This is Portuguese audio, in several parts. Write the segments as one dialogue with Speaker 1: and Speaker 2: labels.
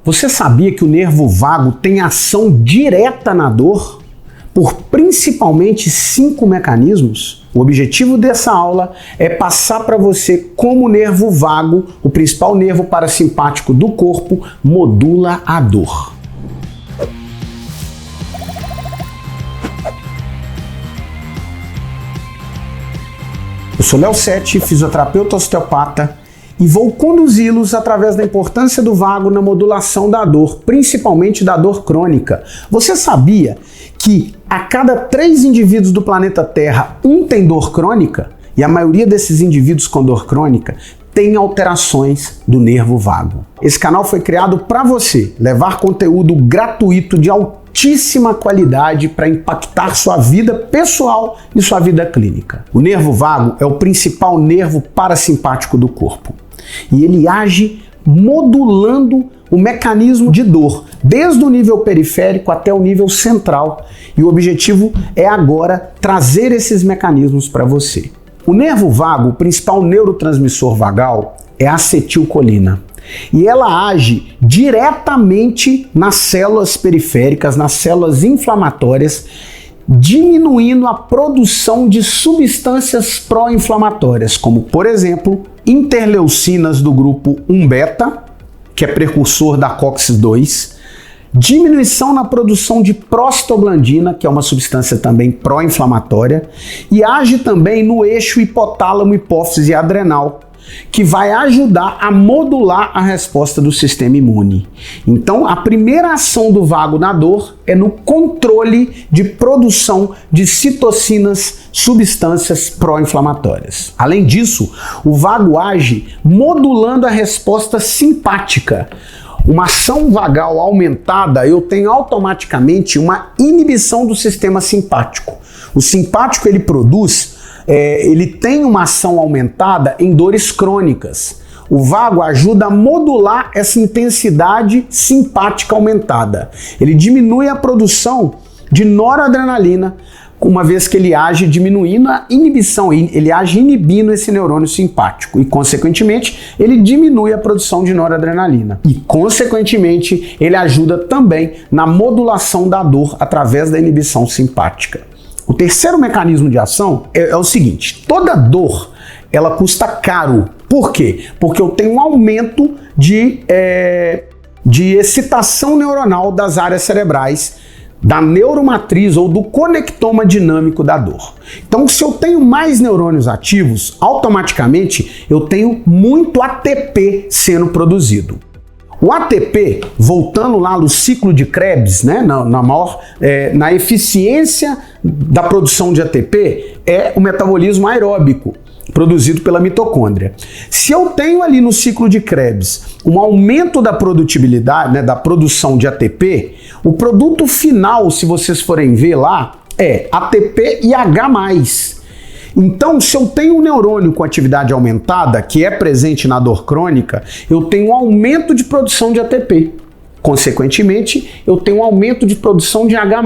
Speaker 1: Você sabia que o nervo vago tem ação direta na dor por principalmente 5 mecanismos? O objetivo dessa aula é passar para você como o nervo vago, o principal nervo parasimpático do corpo, modula a dor. Eu sou Léo Sete, fisioterapeuta osteopata, e vou conduzi-los através da importância do vago na modulação da dor, principalmente da dor crônica. Você sabia que a cada 3 indivíduos do planeta Terra, 1 tem dor crônica? E a maioria desses indivíduos com dor crônica tem alterações do nervo vago. Esse canal foi criado para você levar conteúdo gratuito de altíssima qualidade para impactar sua vida pessoal e sua vida clínica. O nervo vago é o principal nervo parasimpático do corpo e ele age modulando o mecanismo de dor, desde o nível periférico até o nível central, e o objetivo é agora trazer esses mecanismos para você. O nervo vago, o principal neurotransmissor vagal, é a acetilcolina. E ela age diretamente nas células periféricas, nas células inflamatórias, diminuindo a produção de substâncias pró-inflamatórias, como, por exemplo, interleucinas do grupo 1-beta, que é precursor da COX-2, diminuição na produção de prostaglandina, que é uma substância também pró-inflamatória, e age também no eixo hipotálamo, hipófise e adrenal, que vai ajudar a modular a resposta do sistema imune. Então, a primeira ação do vago na dor é no controle de produção de citocinas, substâncias pró-inflamatórias. Além disso, o vago age modulando a resposta simpática. Uma ação vagal aumentada, eu tenho automaticamente uma inibição do sistema simpático. O simpático ele produz ele tem uma ação aumentada em dores crônicas. O vago ajuda a modular essa intensidade simpática aumentada. Ele diminui a produção de noradrenalina, uma vez que ele age diminuindo a inibição, ele age inibindo esse neurônio simpático e, consequentemente, ele diminui a produção de noradrenalina. E, consequentemente, ele ajuda também na modulação da dor através da inibição simpática. O terceiro mecanismo de ação é o seguinte: toda dor ela custa caro. Por quê? Porque eu tenho um aumento de excitação neuronal das áreas cerebrais, da neuromatriz ou do conectoma dinâmico da dor. Então, se eu tenho mais neurônios ativos, automaticamente eu tenho muito ATP sendo produzido. O ATP, voltando lá no ciclo de Krebs, né, na eficiência da produção de ATP, é o metabolismo aeróbico, produzido pela mitocôndria. Se eu tenho ali no ciclo de Krebs um aumento da produtibilidade, né, da produção de ATP, o produto final, se vocês forem ver lá, é ATP e H+. Então, se eu tenho um neurônio com atividade aumentada, que é presente na dor crônica, eu tenho um aumento de produção de ATP. Consequentemente, eu tenho um aumento de produção de H+,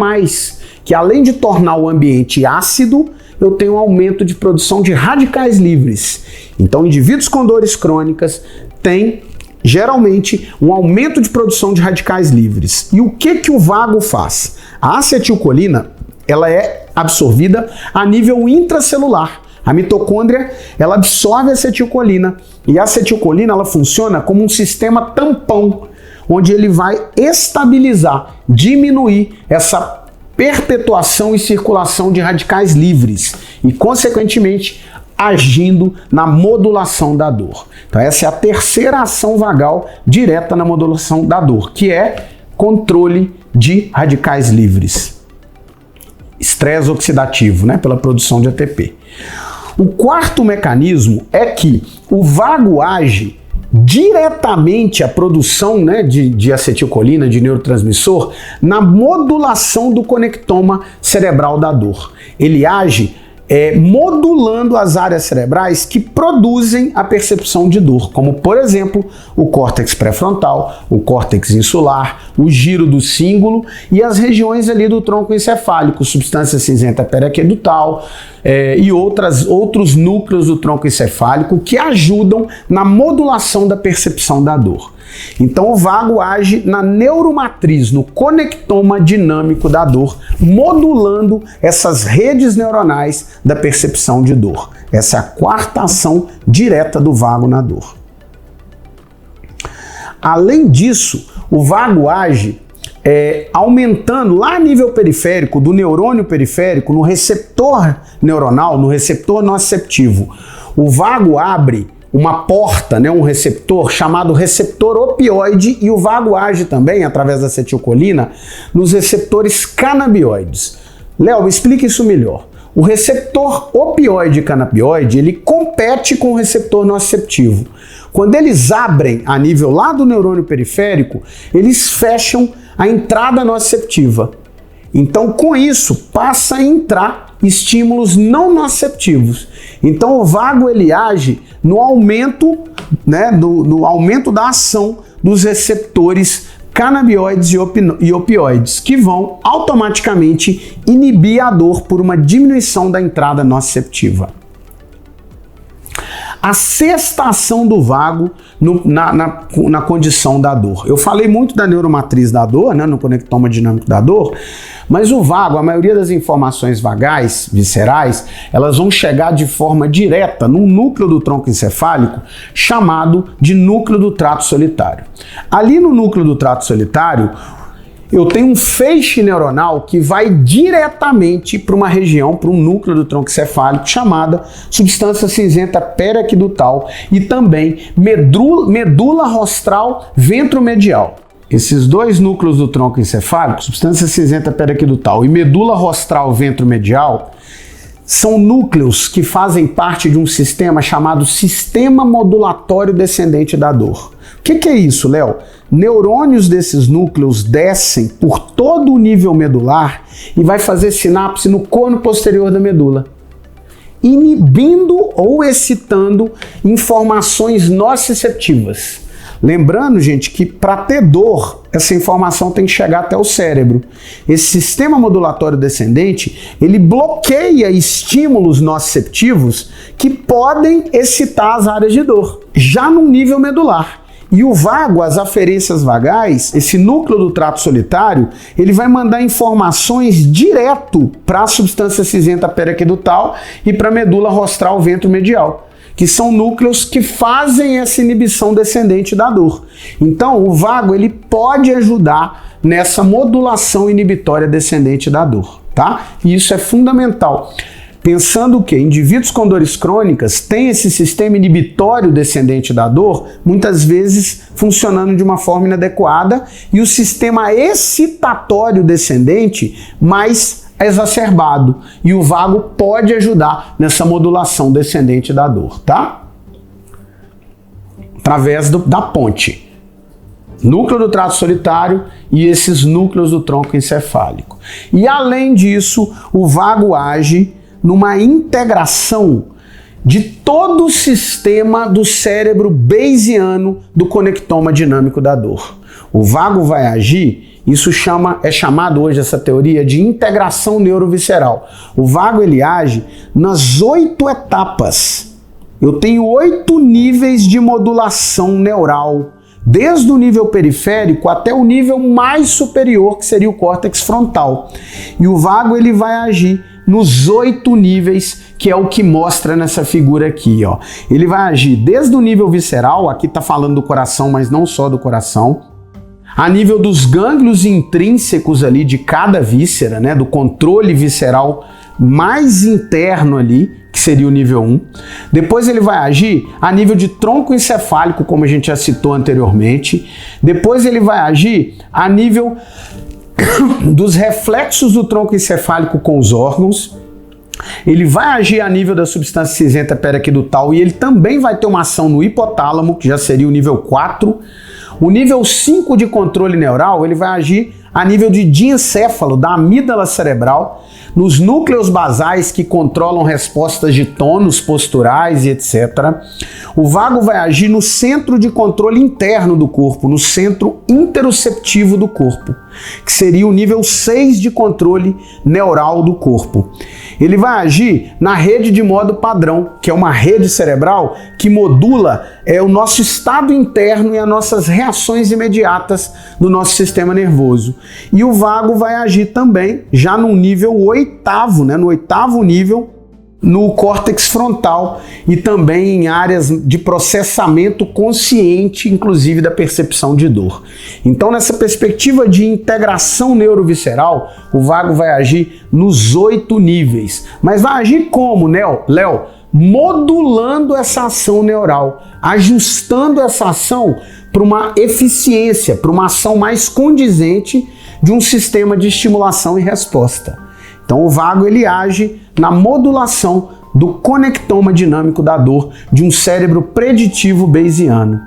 Speaker 1: que além de tornar o ambiente ácido, eu tenho um aumento de produção de radicais livres. Então, indivíduos com dores crônicas têm geralmente um aumento de produção de radicais livres. E o que o vago faz? A acetilcolina, ela é absorvida a nível intracelular. A mitocôndria, ela absorve a acetilcolina e a acetilcolina ela funciona como um sistema tampão, onde ele vai estabilizar, diminuir essa perpetuação e circulação de radicais livres e, consequentemente, agindo na modulação da dor. Então essa é a terceira ação vagal direta na modulação da dor, que é controle de radicais livres. Estresse oxidativo, né, pela produção de ATP. O quarto mecanismo é que o vago age diretamente a produção, né, de acetilcolina, de neurotransmissor, na modulação do conectoma cerebral da dor. Ele age modulando as áreas cerebrais que produzem a percepção de dor, como, por exemplo, o córtex pré-frontal, o córtex insular, o giro do cíngulo e as regiões ali do tronco encefálico, substância cinzenta periaquedutal e outros núcleos do tronco encefálico que ajudam na modulação da percepção da dor. Então o vago age na neuromatriz, no conectoma dinâmico da dor, modulando essas redes neuronais da percepção de dor. Essa é a quarta ação direta do vago na dor. Além disso, o vago age aumentando lá a nível periférico, do neurônio periférico, no receptor neuronal, no receptor nociceptivo. O vago abre uma porta, né, um receptor chamado receptor opioide, e o vago age também, através da acetilcolina, nos receptores canabinoides. Léo, me explica isso melhor. O receptor opioide e canabinoide, ele compete com o receptor nociceptivo. Quando eles abrem a nível lá do neurônio periférico, eles fecham a entrada nociceptiva. Então, com isso, passa a entrar estímulos não nociceptivos. Então, o vago ele age no aumento, né, no aumento da ação dos receptores canabinoides e opioides, que vão automaticamente inibir a dor por uma diminuição da entrada nociceptiva. A sexta ação do vago na condição da dor. Eu falei muito da neuromatriz da dor, né, no conectoma dinâmico da dor, mas o vago, a maioria das informações vagais, viscerais, elas vão chegar de forma direta num núcleo do tronco encefálico chamado de núcleo do trato solitário. Ali no núcleo do trato solitário, eu tenho um feixe neuronal que vai diretamente para uma região, para um núcleo do tronco encefálico chamada substância cinzenta periaquidutal e também medula rostral ventromedial. Esses dois núcleos do tronco encefálico, substância cinzenta periaquidutal e medula rostral ventromedial, são núcleos que fazem parte de um sistema chamado sistema modulatório descendente da dor. O que é isso, Léo? Neurônios desses núcleos descem por todo o nível medular e vai fazer sinapse no cono posterior da medula, inibindo ou excitando informações nociceptivas. Lembrando, gente, que para ter dor, essa informação tem que chegar até o cérebro. Esse sistema modulatório descendente, ele bloqueia estímulos nociceptivos que podem excitar as áreas de dor, já no nível medular. E o vago, as aferências vagais, esse núcleo do trato solitário, ele vai mandar informações direto para a substância cinzenta periaquidutal e para a medula rostral ventromedial, que são núcleos que fazem essa inibição descendente da dor. Então, o vago ele pode ajudar nessa modulação inibitória descendente da dor, tá? E isso é fundamental. Pensando que indivíduos com dores crônicas têm esse sistema inibitório descendente da dor, muitas vezes funcionando de uma forma inadequada, e o sistema excitatório descendente mais exacerbado. E o vago pode ajudar nessa modulação descendente da dor, tá? Através da ponte. Núcleo do trato solitário e esses núcleos do tronco encefálico. E além disso, o vago age numa integração de todo o sistema do cérebro bayesiano do conectoma dinâmico da dor. O vago vai agir, isso é chamado hoje essa teoria de integração neurovisceral. O vago ele age nas 8 etapas. Eu tenho 8 níveis de modulação neural, desde o nível periférico até o nível mais superior, que seria o córtex frontal. E o vago ele vai agir nos 8 níveis, que é o que mostra nessa figura aqui, ó. Ele vai agir desde o nível visceral, aqui tá falando do coração, mas não só do coração, a nível dos gânglios intrínsecos ali de cada víscera, né, do controle visceral mais interno ali, que seria o nível 1. Depois ele vai agir a nível de tronco encefálico, como a gente já citou anteriormente. Depois ele vai agir a nível dos reflexos do tronco encefálico com os órgãos. Ele vai agir a nível da substância cinzenta periaquidutal e ele também vai ter uma ação no hipotálamo, que já seria o nível 4. O nível 5 de controle neural, ele vai agir a nível de diencéfalo, da amígdala cerebral, nos núcleos basais que controlam respostas de tônus posturais e etc. O vago vai agir no centro de controle interno do corpo, no centro interoceptivo do corpo, que seria o nível 6 de controle neural do corpo. ele vai agir na rede de modo padrão, que é uma rede cerebral que modula o nosso estado interno e as nossas reações imediatas do nosso sistema nervoso. E o vago vai agir também, já no nível oitavo, no oitavo nível, no córtex frontal e também em áreas de processamento consciente, inclusive da percepção de dor. Então, nessa perspectiva de integração neurovisceral, o vago vai agir nos 8 níveis. Mas vai agir como, Léo? Modulando essa ação neural, ajustando essa ação para uma eficiência, para uma ação mais condizente de um sistema de estimulação e resposta. Então o vago ele age na modulação do conectoma dinâmico da dor de um cérebro preditivo bayesiano.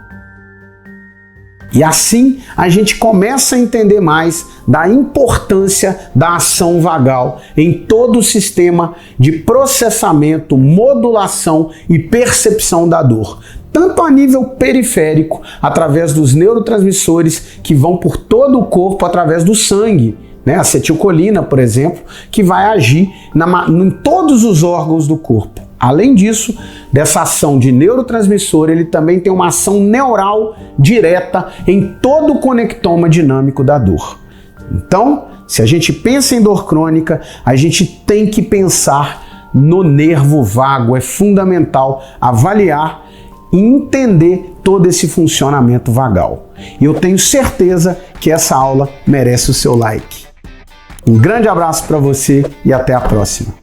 Speaker 1: E assim a gente começa a entender mais da importância da ação vagal em todo o sistema de processamento, modulação e percepção da dor, tanto a nível periférico, através dos neurotransmissores que vão por todo o corpo através do sangue, a acetilcolina, por exemplo, que vai agir em todos os órgãos do corpo. Além disso, dessa ação de neurotransmissor, ele também tem uma ação neural direta em todo o conectoma dinâmico da dor. Então, se a gente pensa em dor crônica, a gente tem que pensar no nervo vago. É fundamental avaliar e entender todo esse funcionamento vagal. E eu tenho certeza que essa aula merece o seu like. Um grande abraço para você e até a próxima.